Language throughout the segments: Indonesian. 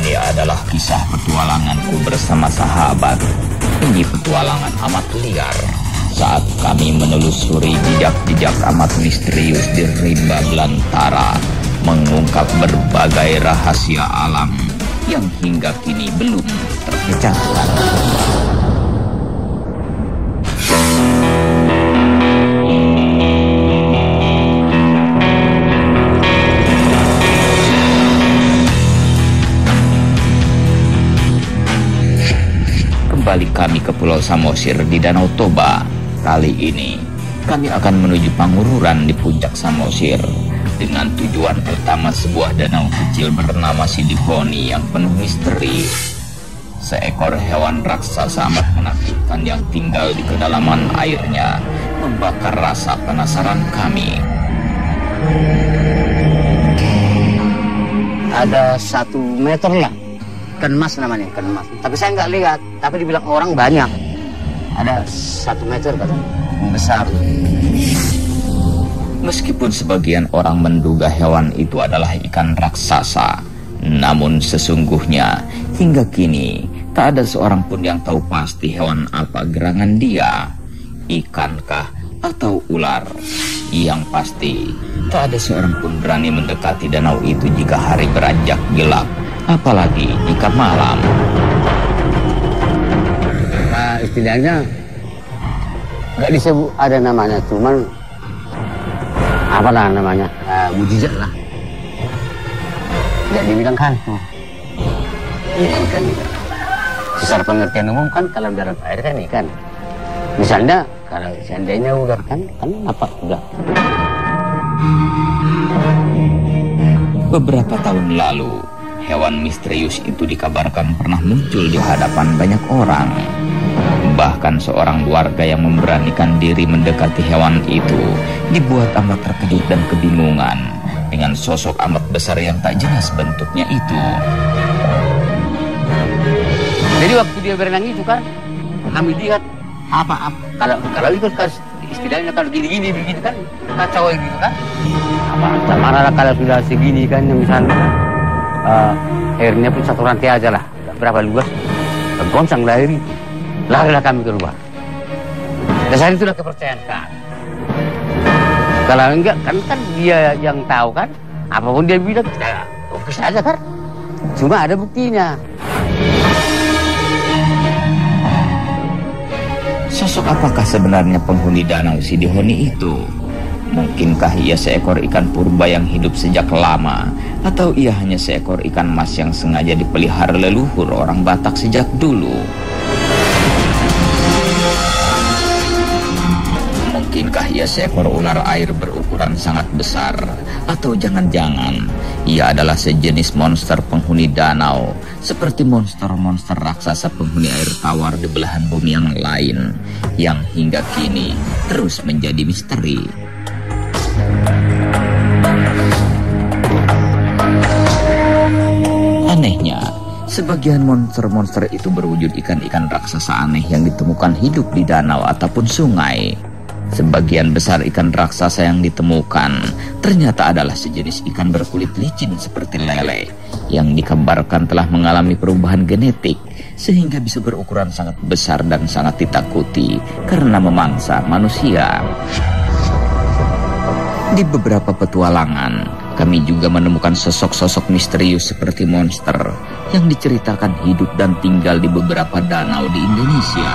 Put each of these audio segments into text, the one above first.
Ini adalah kisah petualanganku bersama sahabat. Ini petualangan amat liar saat kami menelusuri jejak-jejak amat misterius di rimba belantara, mengungkap berbagai rahasia alam yang hingga kini belum terpecahkan. Kembali kami ke Pulau Samosir di Danau Toba. Kali ini kami akan menuju Pangururan di puncak Samosir dengan tujuan pertama sebuah danau kecil bernama Sidihoni yang penuh misteri. Seekor hewan raksasa amat menakutkan yang tinggal di kedalaman airnya membakar rasa penasaran kami. Ada 1 meter lah. Ikan mas namanya, ikan mas. Tapi saya nggak lihat, tapi dibilang orang banyak. Ada 1 meter katanya, besar. Meskipun sebagian orang menduga hewan itu adalah ikan raksasa, namun sesungguhnya hingga kini tak ada seorang pun yang tahu pasti hewan apa gerangan dia, ikankah atau ular. Yang pasti tak ada seorang pun berani mendekati danau itu jika hari beranjak gelap, apalagi jika malam. Nah, istilahnya nggak disebut ada namanya, cuman apa lah namanya, mujizat lah. Nggak dibilang hantu. Iya kan. Secara pengertian umum kan kalau darat air kan ikan. Misalnya kalau seandainya ular kan apa enggak. Beberapa tahun lalu, hewan misterius itu dikabarkan pernah muncul di hadapan banyak orang. Bahkan seorang warga yang memberanikan diri mendekati hewan itu dibuat amat terkejut dan kebingungan dengan sosok amat besar yang tak jelas bentuknya itu. Jadi waktu dia berenang itu kan kami lihat apa kalau itu kan istilahnya kalau gini begitu kan kacau gitu kan. Mana kalau sudah segini kan misalnya airnya pun 1 rantai aja lah, berapa luas, goncang lah air itu. Larilah kami keluar. Dasar itulah kepercayaan kami. Kalau enggak kan dia yang tahu kan, apapun dia bilang kita oke saja kan. Cuma ada buktinya. Sosok apakah sebenarnya penghuni danau Sidihoni itu? Mungkinkah ia seekor ikan purba yang hidup sejak lama, atau ia hanya seekor ikan mas yang sengaja dipelihara leluhur orang Batak sejak dulu? Mungkinkah ia seekor ular air berukuran sangat besar, atau jangan-jangan ia adalah sejenis monster penghuni danau, seperti monster-monster raksasa penghuni air tawar di belahan bumi yang lain, yang hingga kini terus menjadi misteri. Anehnya, sebagian monster-monster itu berwujud ikan-ikan raksasa aneh yang ditemukan hidup di danau ataupun sungai. Sebagian besar ikan raksasa yang ditemukan ternyata adalah sejenis ikan berkulit licin seperti lele, yang dikabarkan telah mengalami perubahan genetik sehingga bisa berukuran sangat besar dan sangat ditakuti karena memangsa manusia. Di beberapa petualangan, kami juga menemukan sosok-sosok misterius seperti monster yang diceritakan hidup dan tinggal di beberapa danau di Indonesia.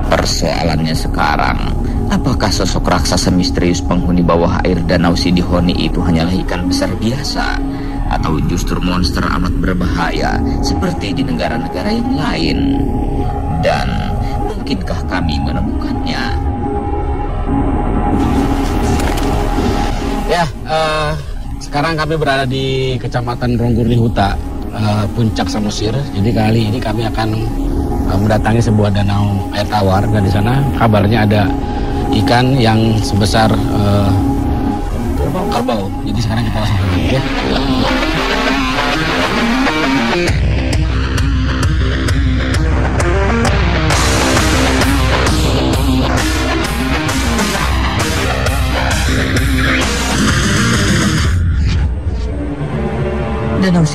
Persoalannya sekarang, apakah sosok raksasa misterius penghuni bawah air danau Sidihoni itu hanyalah ikan besar biasa, atau justru monster amat berbahaya seperti di negara-negara yang lain? Dan mungkinkah kami menemukannya? Ya, sekarang kami berada di Kecamatan Ronggurni Huta, Puncak Samosir. Jadi kali ini kami akan mendatangi sebuah danau air tawar, dan di sana kabarnya ada ikan yang sebesar kerbau. Jadi sekarang kita langsung pergi, ya.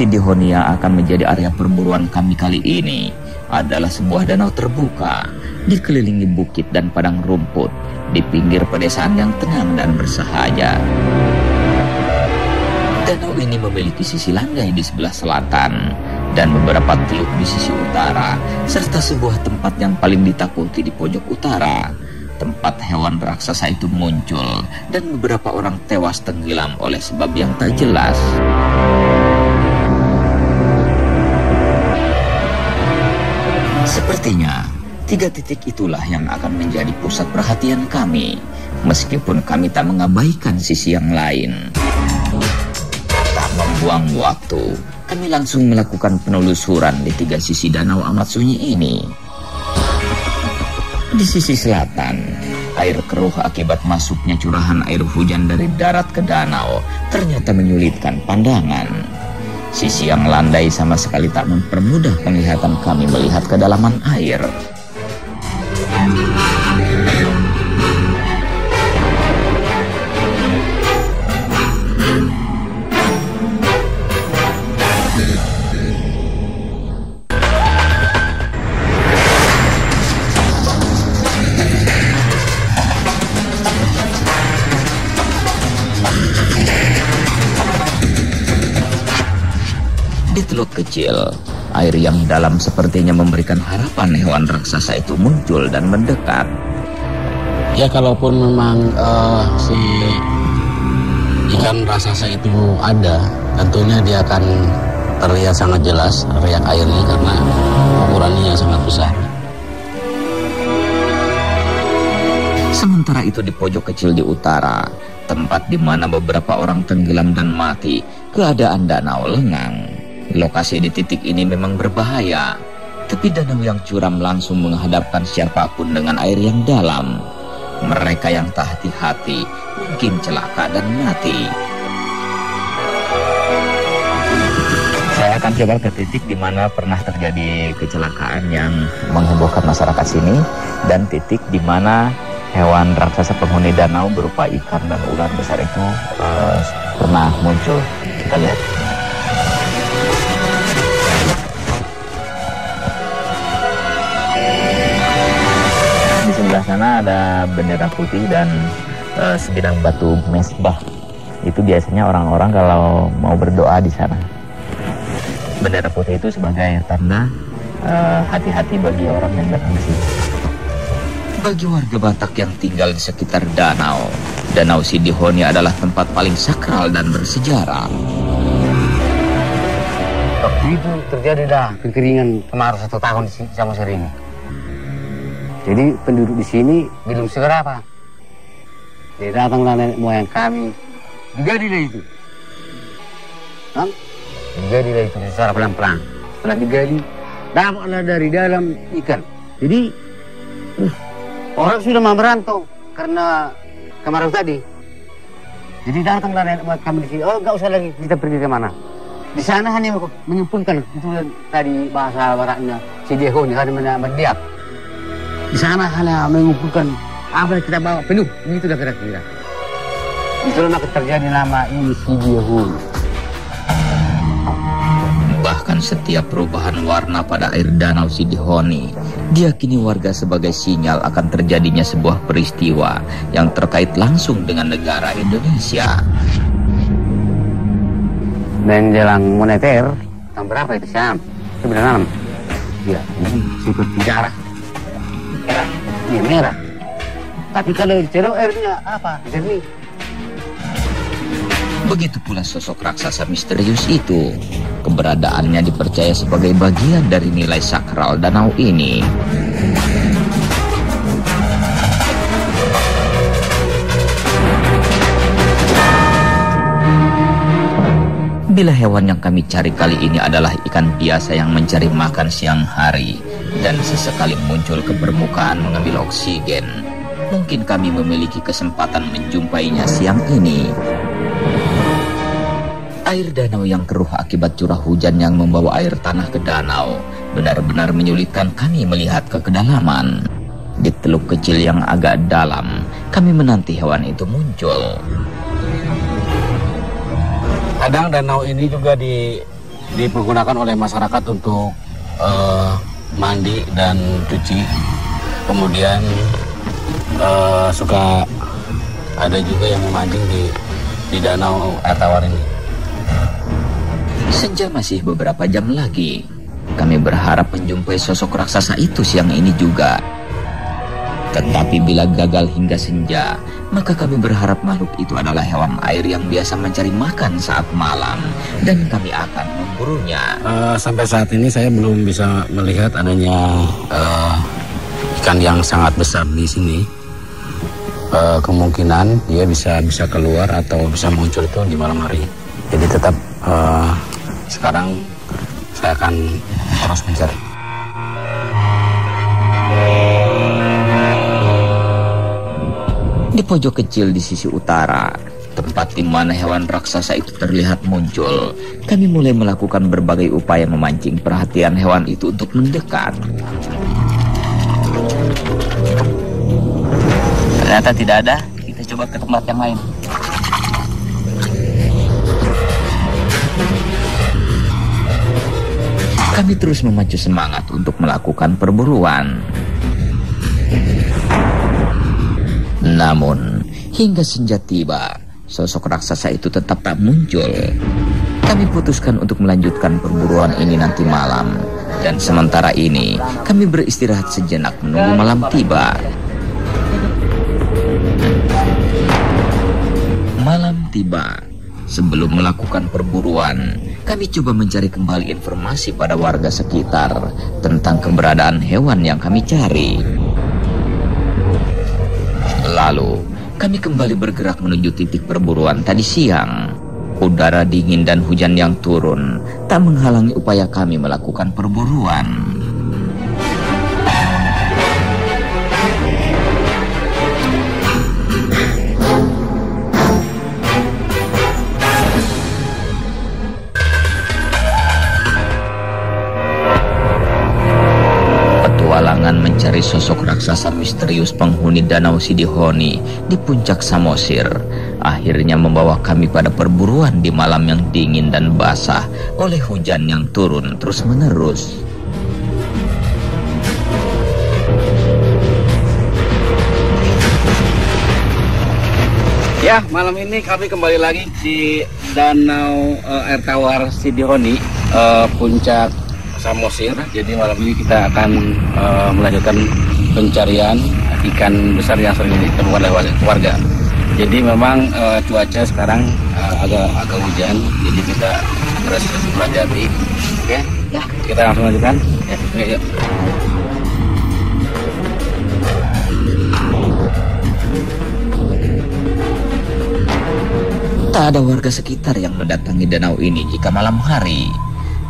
Sidihonia akan menjadi area perburuan kami kali ini adalah sebuah danau terbuka, dikelilingi bukit dan padang rumput, di pinggir pedesaan yang tenang dan bersahaja. Danau ini memiliki sisi landai di sebelah selatan dan beberapa teluk di sisi utara, serta sebuah tempat yang paling ditakuti di pojok utara. Tempat hewan raksasa itu muncul dan beberapa orang tewas tenggelam oleh sebab yang tak jelas. Sepertinya 3 titik itulah yang akan menjadi pusat perhatian kami, meskipun kami tak mengabaikan sisi yang lain. Tak membuang waktu, kami langsung melakukan penelusuran di 3 sisi danau amat sunyi ini. Di sisi selatan, air keruh akibat masuknya curahan air hujan dari darat ke danau ternyata menyulitkan pandangan. Sisi yang landai sama sekali tak mempermudah penglihatan kami melihat kedalaman air. Di teluk kecil, air yang dalam sepertinya memberikan harapan hewan raksasa itu muncul dan mendekat. Ya kalaupun memang si ikan raksasa itu ada, tentunya dia akan terlihat sangat jelas riak airnya karena ukurannya sangat besar. Sementara itu di pojok kecil di utara, tempat di mana beberapa orang tenggelam dan mati, keadaan danau lengang. Lokasi di titik ini memang berbahaya, tapi danau yang curam langsung menghadapkan siapapun dengan air yang dalam. Mereka yang tak hati-hati mungkin celaka dan mati. Saya akan coba ke titik di mana pernah terjadi kecelakaan yang menghebohkan masyarakat sini, dan titik di mana hewan raksasa penghuni danau berupa ikan dan ular besar itu pernah muncul. Kita lihat. Di sebelah sana ada bendera putih dan sebidang batu mesbah. Itu biasanya orang-orang kalau mau berdoa di sana. Bendera putih itu sebagai tanda hati-hati bagi orang yang datang di sini. Bagi warga Batak yang tinggal di sekitar danau, Danau Sidihonia adalah tempat paling sakral dan bersejarah. Waktu itu terjadi kekeringan kemarau 1 tahun di Samosir ini. Jadi penduduk di sini belum seberapa. Dia datanglah nenek moyang kami, digadilah itu. Digadilah itu secara pelan-pelan. Setelah digali, dapatlah dari dalam ikan. Jadi orang sudah mau merantau karena kemarau tadi. Jadi datanglah nenek moyang kami di sini. Oh, nggak usah lagi kita pergi ke mana. Di sana hanya mengumpulkan itu tadi bahasa baratnya Sidihonia, hanya mendiap. Di sana hanya mengumpulkan apa yang kita bawa penuh, begitulah kira-kira. Itulah terjadi nama ini Sidihonia. Bahkan setiap perubahan warna pada air danau Sidihonia diyakini warga sebagai sinyal akan terjadinya sebuah peristiwa yang terkait langsung dengan negara Indonesia. Menjelang moneter, tahun berapa itu Syam? 96. Ya, ini seperti darah. Ini merah. Tapi kalau ceruk airnya apa? Jernih. Begitu pula sosok raksasa misterius itu. Keberadaannya dipercaya sebagai bagian dari nilai sakral danau ini. Bila hewan yang kami cari kali ini adalah ikan biasa yang mencari makan siang hari dan sesekali muncul ke permukaan mengambil oksigen, mungkin kami memiliki kesempatan menjumpainya siang ini. Air danau yang keruh akibat curah hujan yang membawa air tanah ke danau benar-benar menyulitkan kami melihat ke kedalaman. Di teluk kecil yang agak dalam, kami menanti hewan itu muncul. Kadang danau ini juga dipergunakan oleh masyarakat untuk mandi dan cuci. Kemudian suka ada juga yang memancing di danau air tawar ini. Senja masih beberapa jam lagi. Kami berharap menjumpai sosok raksasa itu siang ini juga. Tetapi bila gagal hingga senja, maka kami berharap makhluk itu adalah hewan air yang biasa mencari makan saat malam, dan kami akan memburunya. Sampai saat ini saya belum bisa melihat adanya ikan yang sangat besar di sini. Kemungkinan dia bisa keluar atau bisa muncul itu di malam hari. Jadi tetap sekarang saya akan terus mencari. Di pojok kecil di sisi utara, tempat di mana hewan raksasa itu terlihat muncul, kami mulai melakukan berbagai upaya memancing perhatian hewan itu untuk mendekat. Ternyata tidak ada, kita coba ke tempat yang lain. Kami terus memacu semangat untuk melakukan perburuan. Namun, hingga senja tiba, sosok raksasa itu tetap tak muncul. Kami putuskan untuk melanjutkan perburuan ini nanti malam. Dan sementara ini, kami beristirahat sejenak menunggu malam tiba. Malam tiba. Sebelum melakukan perburuan, kami coba mencari kembali informasi pada warga sekitar tentang keberadaan hewan yang kami cari. Lalu, kami kembali bergerak menuju titik perburuan tadi siang. Udara dingin dan hujan yang turun tak menghalangi upaya kami melakukan perburuan. Petualangan mencari sosok raksasa misterius penghuni Danau Sidihoni di puncak Samosir akhirnya membawa kami pada perburuan di malam yang dingin dan basah oleh hujan yang turun terus-menerus. Ya, malam ini kami kembali lagi di Danau Air Tawar Sidihoni, puncak Samosir. Jadi malam ini kita akan melanjutkan pencarian ikan besar yang sering ditemukan oleh warga. Jadi memang cuaca sekarang agak hujan, jadi kita harus berhati-hati. Oke, ya. Kita langsung lanjutkan. Ya, oke, yuk. Tak ada warga sekitar yang mendatangi danau ini jika malam hari.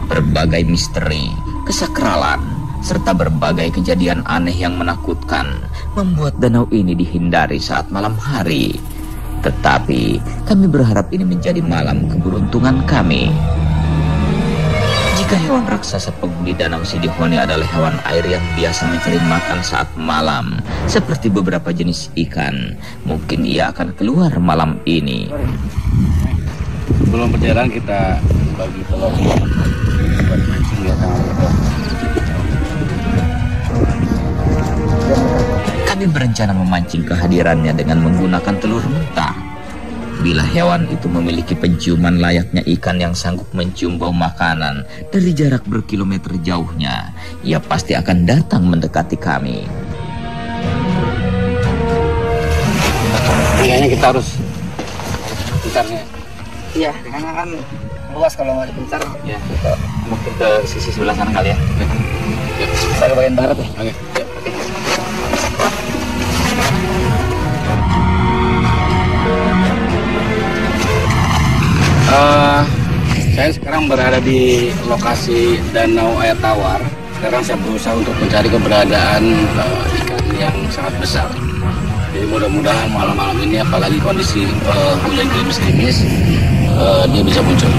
Berbagai misteri, kesakralan, serta berbagai kejadian aneh yang menakutkan membuat danau ini dihindari saat malam hari. Tetapi kami berharap ini menjadi malam keberuntungan kami. Jika hewan raksasa penghuni Danau Sidihoni adalah hewan air yang biasa mencari makan saat malam, seperti beberapa jenis ikan, mungkin ia akan keluar malam ini. Sebelum berjalan kita bagi telur buat mancing ya. Kami berencana memancing kehadirannya dengan menggunakan telur mentah. Bila hewan itu memiliki penciuman layaknya ikan yang sanggup mencium bau makanan dari jarak berkilometer jauhnya, ia pasti akan datang mendekati kami. Kayaknya kita harus pintarnya. Iya, karena kan luas kalau nggak dipencar. Ya, Kita mungkin ke sisi sebelah sana kali ya. Kita ke bagian barat ya. Oke. Saya sekarang berada di lokasi Danau Air Tawar. Sekarang saya berusaha untuk mencari keberadaan ikan yang sangat besar. Jadi mudah-mudahan malam-malam ini, apalagi kondisi hujan gerimis-gerimis, dia bisa muncul.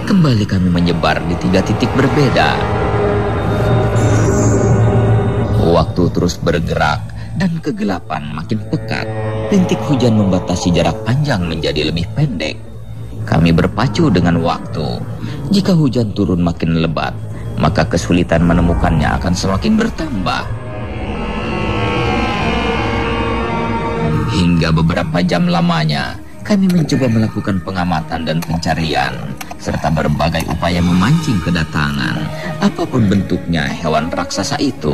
Kembali kami menyebar di 3 titik berbeda. Waktu terus bergerak dan kegelapan makin pekat. Rintik hujan membatasi jarak panjang menjadi lebih pendek. Kami berpacu dengan waktu. Jika hujan turun makin lebat, maka kesulitan menemukannya akan semakin bertambah. Hingga beberapa jam lamanya, kami mencoba melakukan pengamatan dan pencarian, serta berbagai upaya memancing kedatangan, apapun bentuknya hewan raksasa itu.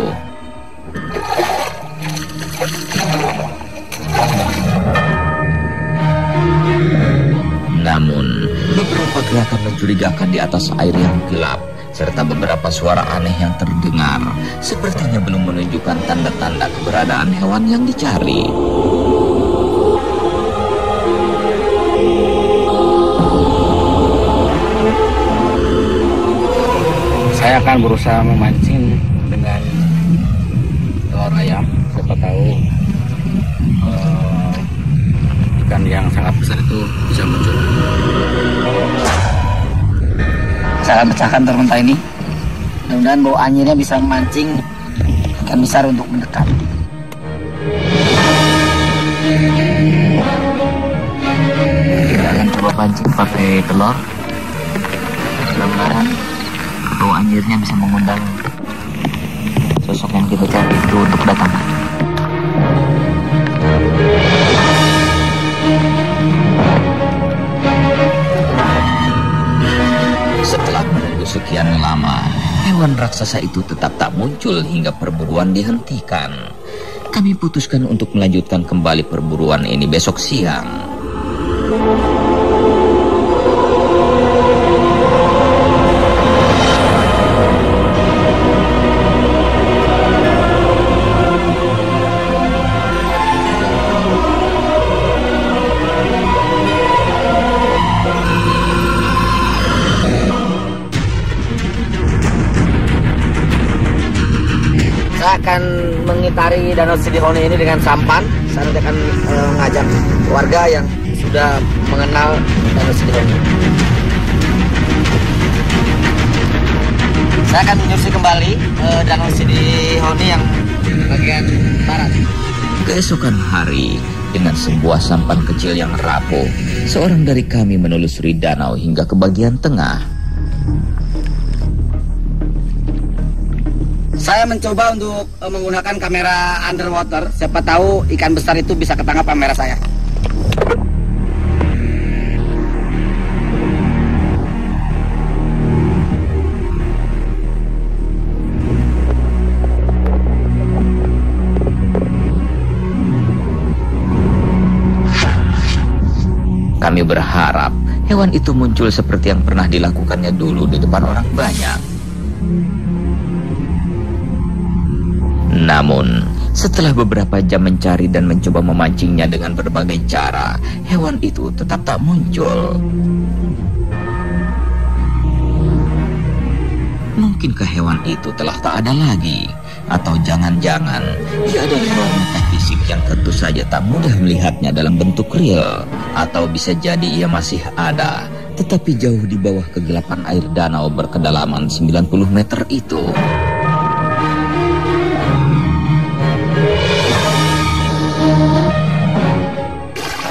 Namun, beberapa gerakan mencurigakan di atas air yang gelap, serta beberapa suara aneh yang terdengar, sepertinya belum menunjukkan tanda-tanda keberadaan hewan yang dicari. Saya akan berusaha memancing dengan telur ayam. Siapa tahu ikan yang sangat besar itu bisa muncul. Saya pecahkan termentah ini. Mudah-mudahan bau anjirnya bisa memancing ikan besar untuk mendekat. Kita akan coba pancing pakai telur. Mudah-mudahan bau anjirnya bisa mengundang sosok yang kita cari itu untuk datang. Setelah menunggu sekian lama, hewan raksasa itu tetap tak muncul hingga perburuan dihentikan. Kami putuskan untuk melanjutkan kembali perburuan ini besok siang. Saya akan mengitari Danau Sidihoni ini dengan sampan. Saya nanti akan mengajak warga yang sudah mengenal Danau Sidihoni. Saya akan menyusuri kembali Danau Sidihoni yang bagian barat. Keesokan hari, dengan sebuah sampan kecil yang rapuh, seorang dari kami menelusuri danau hingga ke bagian tengah. Saya mencoba untuk menggunakan kamera underwater. Siapa tahu ikan besar itu bisa ketangkap kamera saya. Kami berharap hewan itu muncul seperti yang pernah dilakukannya dulu di depan orang banyak. Namun, setelah beberapa jam mencari dan mencoba memancingnya dengan berbagai cara, hewan itu tetap tak muncul. Mungkinkah hewan itu telah tak ada lagi? Atau jangan-jangan dia adalah hewan metafisik yang tentu saja tak mudah melihatnya dalam bentuk real? Atau bisa jadi ia masih ada, tetapi jauh di bawah kegelapan air danau berkedalaman 90 meter itu.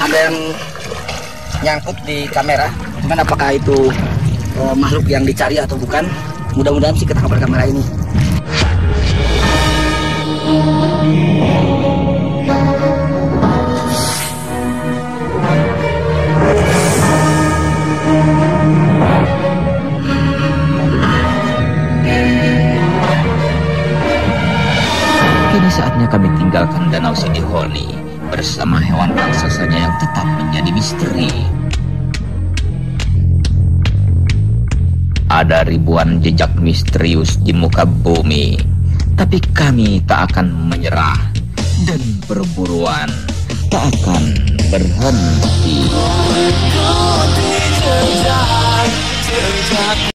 Ada yang nyangkut di kamera. Cuman apakah itu makhluk yang dicari atau bukan? Mudah-mudahan sih ketangkap kamera ini. Kini saatnya kami tinggalkan Danau Sidihoni bersama hewan raksasanya yang tetap menjadi misteri. Ada ribuan jejak misterius di muka bumi, tapi kami tak akan menyerah dan perburuan tak akan berhenti.